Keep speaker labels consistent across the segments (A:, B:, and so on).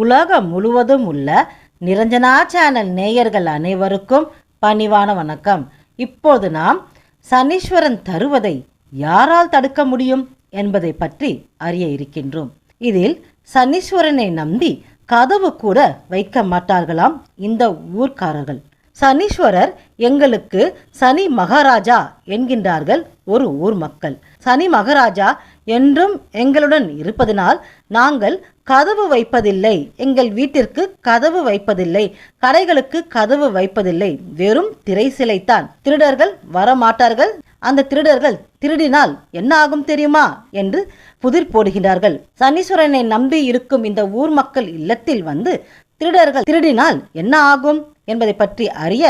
A: உலகம் முழுவதும் உள்ள நிரஞ்சனா சேனல் நேயர்கள் அனைவருக்கும் பணிவான வணக்கம். இப்போது நாம் சனீஸ்வரன் தருவதை யாரால் தடுக்க முடியும் என்பதை பற்றி அறிய இருக்கின்றோம். இதில் சனீஸ்வரனை நம்பி கதவு கூட வைக்க மாட்டார்களாம் இந்த ஊர்க்காரர்கள். சனீஸ்வரர் எங்களுக்கு சனி மகாராஜா என்கின்றார்கள் ஒரு ஊர் மக்கள். சனி மகாராஜா என்றும் எங்களுடன் இருப்பதனால் நாங்கள் கதவு வைப்பதில்லை, எங்கள் வீட்டிற்கு கதவு வைப்பதில்லை, கடைகளுக்கு கதவு வைப்பதில்லை, வெறும் திரை சிலைத்தான். திருடர்கள் வரமாட்டார்கள், அந்த திருடர்கள் திருடினால் என்ன ஆகும் தெரியுமா என்று புதிர் போடுகின்றார்கள். சனீஸ்வரனை நம்பி இருக்கும் இந்த ஊர் மக்கள் இல்லத்தில் வந்து திருடர்கள் திருடினால் என்ன ஆகும் என்பதை பற்றி அறிய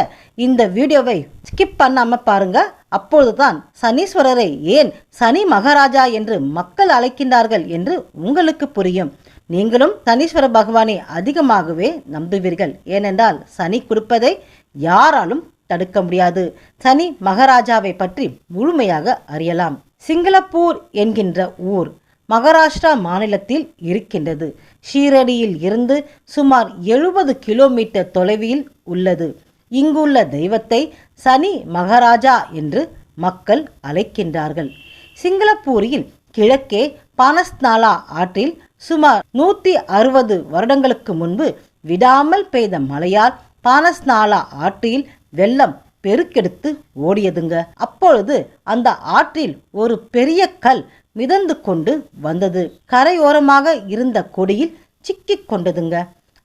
A: இந்த வீடியோவை ஸ்கிப் பண்ணாம பாருங்க. அப்பொழுதுதான் சனீஸ்வரரை ஏன் சனி மகாராஜா என்று மக்கள் அழைக்கின்றார்கள் என்று உங்களுக்கு புரியும். நீங்களும் சனீஸ்வர பகவானை அதிகமாகவே நம்புவீர்கள். ஏனென்றால் சனி கொடுப்பதை யாராலும் தடுக்க முடியாது. சனி மகாராஜாவை பற்றி முழுமையாக அறியலாம். சிங்களப்பூர் என்கின்ற ஊர் மகாராஷ்டிரா மாநிலத்தில் இருக்கின்றது. ஷீரடியில் இருந்து சுமார் 70 கிலோமீட்டர் தொலைவில் உள்ளது. இங்குள்ள தெய்வத்தை சனி மகாராஜா என்று மக்கள் அழைக்கின்றார்கள். சிங்களப்பூரில் கிழக்கே பானஸ்நாலா ஆற்றில் சுமார் 160 வருடங்களுக்கு முன்பு விடாமல் பெய்த மழையால் பானஸ்நாலா ஆற்றில் வெள்ளம் பெருக்கெடுத்து ஓடியதுங்க. அப்பொழுது அந்த ஆற்றில் ஒரு பெரிய கல் மிதந்து கொண்டு வந்தது. கரையோரமாக இருந்த கொடியில் சிக்கிக் கொண்டதுங்க.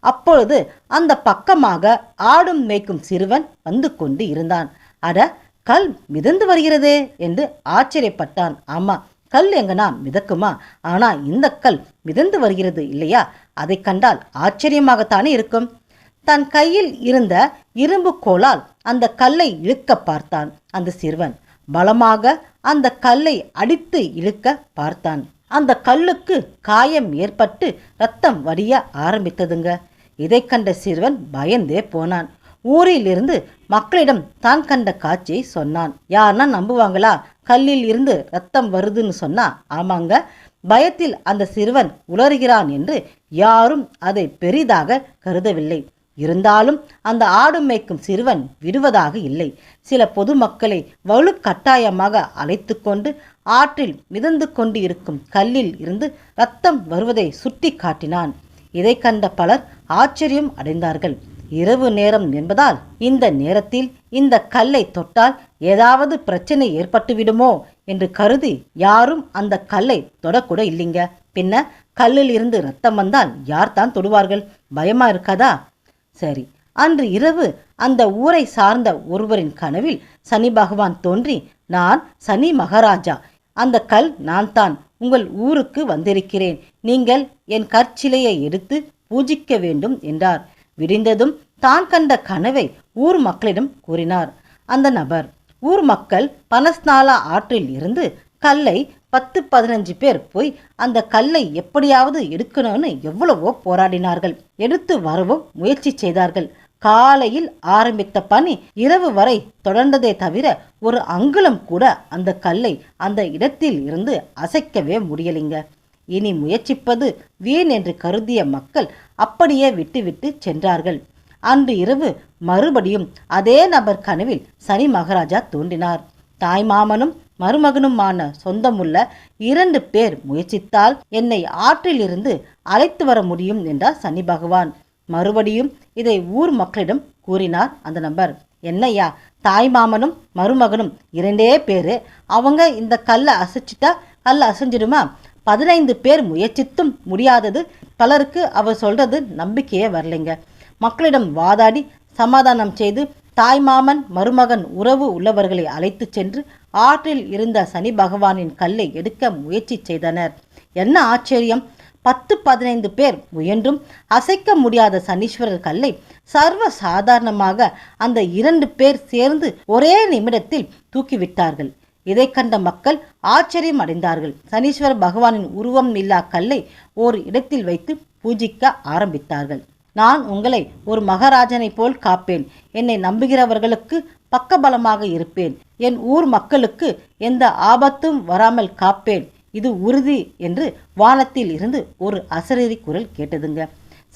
A: அப்பொழுது அந்த பக்கமாக ஆடும் மேய்க்கும் சிறுவன் வந்து கொண்டு இருந்தான். அட, கல் மிதந்து வருகிறதே என்று ஆச்சரியப்பட்டான். ஆமா, கல் எங்கனா மிதக்குமா? ஆனா இந்த கல் மிதந்து வருகிறது இல்லையா? அதை கண்டால் ஆச்சரியமாகத்தானே இருக்கும். தன் கையில் இருந்த இரும்பு கோலால் அந்த கல்லை இழுக்க பார்த்தான். அந்த சிறுவன் பலமாக அந்த கல்லை அடித்து இழுக்க பார்த்தான். அந்த கல்லுக்கு காயம் ஏற்பட்டு ரத்தம் வடிய ஆரம்பித்ததுங்க. இதை கண்ட சிறுவன் பயந்தே போனான். ஊரில் இருந்து மக்களிடம் தான் கண்ட காட்சியை சொன்னான். யாருன்னா நம்புவாங்களா? கல்லில் இருந்து ரத்தம் வருதுன்னு சொன்னா ஆமாங்க. பயத்தில் அந்த சிறுவன் உளறுகிறான் என்று யாரும் அதை பெரிதாக கருதவில்லை. இருந்தாலும் அந்த ஆடு மேய்க்கும் சிறுவன் விடுவதாக இல்லை. சில பொதுமக்களை வலுக்கட்டாயமாக அழைத்து கொண்டு ஆற்றில் மிதந்து கொண்டு இருக்கும் கல்லில் இருந்து ரத்தம் வருவதை சுட்டி காட்டினான். இதை கண்ட பலர் ஆச்சரியம் அடைந்தார்கள். இரவு நேரம் என்பதால் இந்த நேரத்தில் இந்த கல்லை தொட்டால் ஏதாவது பிரச்சனை ஏற்பட்டு விடுமோ என்று கருதி யாரும் அந்த கல்லை தொடக்கூட இல்லைங்க. பின்ன கல்லில் இருந்து ரத்தம் வந்தால் யார் தான் தொடுவார்கள்? பயமா இருக்காதா? சரி, அன்று இரவு அந்த ஊரை சார்ந்த ஒருவரின் கனவில் சனி பகவான் தோன்றி, நான் சனி மகாராஜா, அந்த கல் நான் தான், உங்கள் ஊருக்கு வந்திருக்கிறேன், நீங்கள் என் கற்சிலையை எடுத்து பூஜிக்க வேண்டும் என்றார். விடிந்ததும் தான் கண்ட கனவை ஊர் மக்களிடம் கூறினார். அந்த நபர் ஊர் மக்கள் பனஸ்நாலா ஆற்றில் இருந்து கல்லை 10-15 பேர் போய் அந்த கல்லை எப்படியாவது எடுக்கணும்னு எவ்வளவோ போராடினார்கள். எடுத்து வரவும் முயற்சி செய்தார்கள். காலையில் ஆரம்பித்த பணி இரவு வரை தொடர்ந்ததே தவிர ஒரு அங்குலம் கூட அந்த கல்லை அந்த இடத்தில் இருந்து அசைக்கவே முடியலைங்க. இனி முயற்சிப்பது வீண் என்று கருதிய மக்கள் அப்படியே விட்டுவிட்டு சென்றார்கள். அன்று இரவு மறுபடியும் அதே நபர் கனவில் சனி மகாராஜா தோன்றினார். தாய்மாமனும் மருமகனுமான சொந்தமுள்ள 2 பேர் முயற்சித்தால் என்னை ஆற்றில் இருந்து அழைத்து வர முடியும் என்றார் சனி பகவான். மறுபடியும் இதை ஊர் மக்களிடம் கூறினார் அந்த நபர். என்னையா, தாய்மாமனும் மருமகனும் 2 பேரு, அவங்க இந்த கல்லை அசைச்சிட்டா கல்லை அசைஞ்சிடுமா? 15 பேர் முயற்சித்தும் முடியாதது. பலருக்கு அவர் சொல்றது நம்பிக்கையே வரலைங்க. மக்களிடம் வாதாடி சமாதானம் செய்து தாய்மாமன் மருமகன் உறவு உள்ளவர்களை அழைத்து சென்று ஆற்றில் இருந்த சனி பகவானின் கல்லை எடுக்க முயற்சி செய்தனர். என்ன ஆச்சரியம்! 10-15 பேர் முயன்றும் அசைக்க முடியாத சனீஸ்வரர் கல்லை சர்வ சாதாரணமாக அந்த 2 பேர் சேர்ந்து ஒரே நிமிடத்தில் தூக்கிவிட்டார்கள். இதை கண்ட மக்கள் ஆச்சரியம் அடைந்தார்கள். சனீஸ்வர பகவானின் உருவம் இல்லா கல்லை ஒரு இடத்தில் வைத்து பூஜிக்க ஆரம்பித்தார்கள். நான் உங்களை ஒரு மகாராஜனை போல் காப்பேன், என்னை நம்புகிறவர்களுக்கு பக்கபலமாக இருப்பேன், என் ஊர் மக்களுக்கு எந்த ஆபத்தும் வராமல் காப்பேன், இது உறுதி என்று வானத்தில் இருந்து ஒரு அசரீரி குரல் கேட்டதுங்க.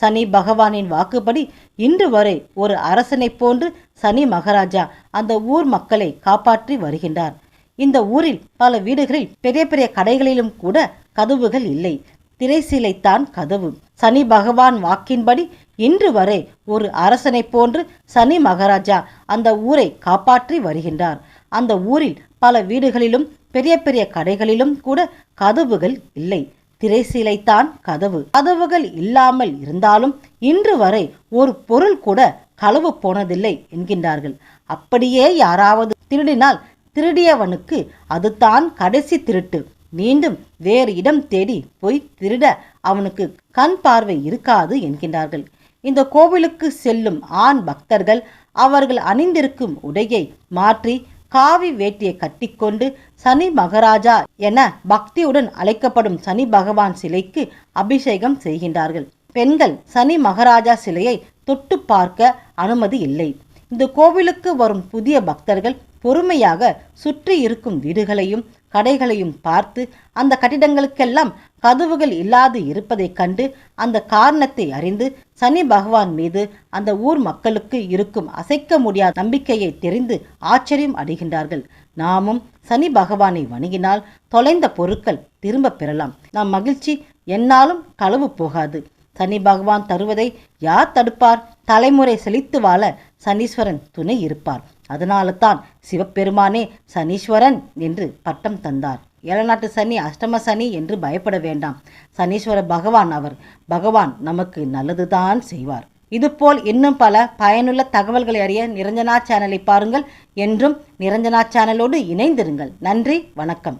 A: சனி பகவானின் வாக்குப்படி இன்று வரை ஒரு அரசனைப் போன்று சனி மகாராஜா அந்த ஊர் மக்களை காப்பாற்றி வருகின்றார். இந்த ஊரில் பல வீடுகளில் பெரிய பெரிய கடைகளிலும் கூட கதவுகள் இல்லை, திரைசீலைத்தான் கதவு. சனி பகவான் வாக்கின்படி இன்று வரை ஒரு அரசனைப் போன்று சனி மகாராஜா அந்த ஊரை காப்பாற்றி வருகின்றார். அந்த ஊரில் பல வீடுகளிலும் பெரிய பெரிய கடைகளிலும் கூட கதவுகள் இல்லை, திரைசீலைத்தான் கதவு. கதவுகள் இல்லாமல் இருந்தாலும் இன்று வரை ஒரு பொருள் கூட களவு போனதில்லை என்கின்றார்கள். அப்படியே யாராவது திருடினால் திருடியவனுக்கு அதுதான் கடைசி திருட்டு. மீண்டும் வேறு இடம் தேடி போய் திருட அவனுக்கு கண் பார்வை இருக்காது என்கின்றார்கள். இந்த கோவிலுக்கு செல்லும் ஆண் பக்தர்கள் அவர்கள் அணிந்திருக்கும் உடையை மாற்றி காவி வேட்டியை கட்டிக்கொண்டு சனி மகாராஜா என பக்தியுடன் அழைக்கப்படும் சனி பகவான் சிலைக்கு அபிஷேகம் செய்கின்றார்கள். பெண்கள் சனி மகாராஜா சிலையை தொட்டு பார்க்க அனுமதி இல்லை. இந்த கோவிலுக்கு வரும் புதிய பக்தர்கள் பொறுமையாக சுற்றி இருக்கும் வீடுகளையும் கடைகளையும் பார்த்து அந்த கட்டிடங்களுக்கெல்லாம் கதவுகள் இல்லாது இருப்பதைக் கண்டு அந்த காரணத்தை அறிந்து சனி பகவான் மீது அந்த ஊர் மக்களுக்கு இருக்கும் அசைக்க முடியாத நம்பிக்கையை தெரிந்து ஆச்சரியம் அடைகின்றார்கள். நாமும் சனி பகவானை வணங்கினால் தொலைந்த பொருட்கள் திரும்ப பெறலாம். நம் மகிழ்ச்சி எந்நாளும் களவு போகாது. சனி பகவான் தருவதை யார் தடுப்பார்? தலைமுறை செழித்து வாழ சனீஸ்வரன் துணை இருப்பார். அதனால தான் சிவபெருமானே சனீஸ்வரன் என்று பட்டம் தந்தார். ஏழநாட்டு சனி, அஷ்டம சனி என்று பயப்பட வேண்டாம். சனீஸ்வர பகவான் அவர். பகவான் நமக்கு நல்லதுதான் செய்வார். இதுபோல் இன்னும் பல பயனுள்ள தகவல்களை அறிய நிரஞ்சனா சேனலை பாருங்கள். என்றும் நிரஞ்சனா சேனலோடு இணைந்திருங்கள். நன்றி, வணக்கம்.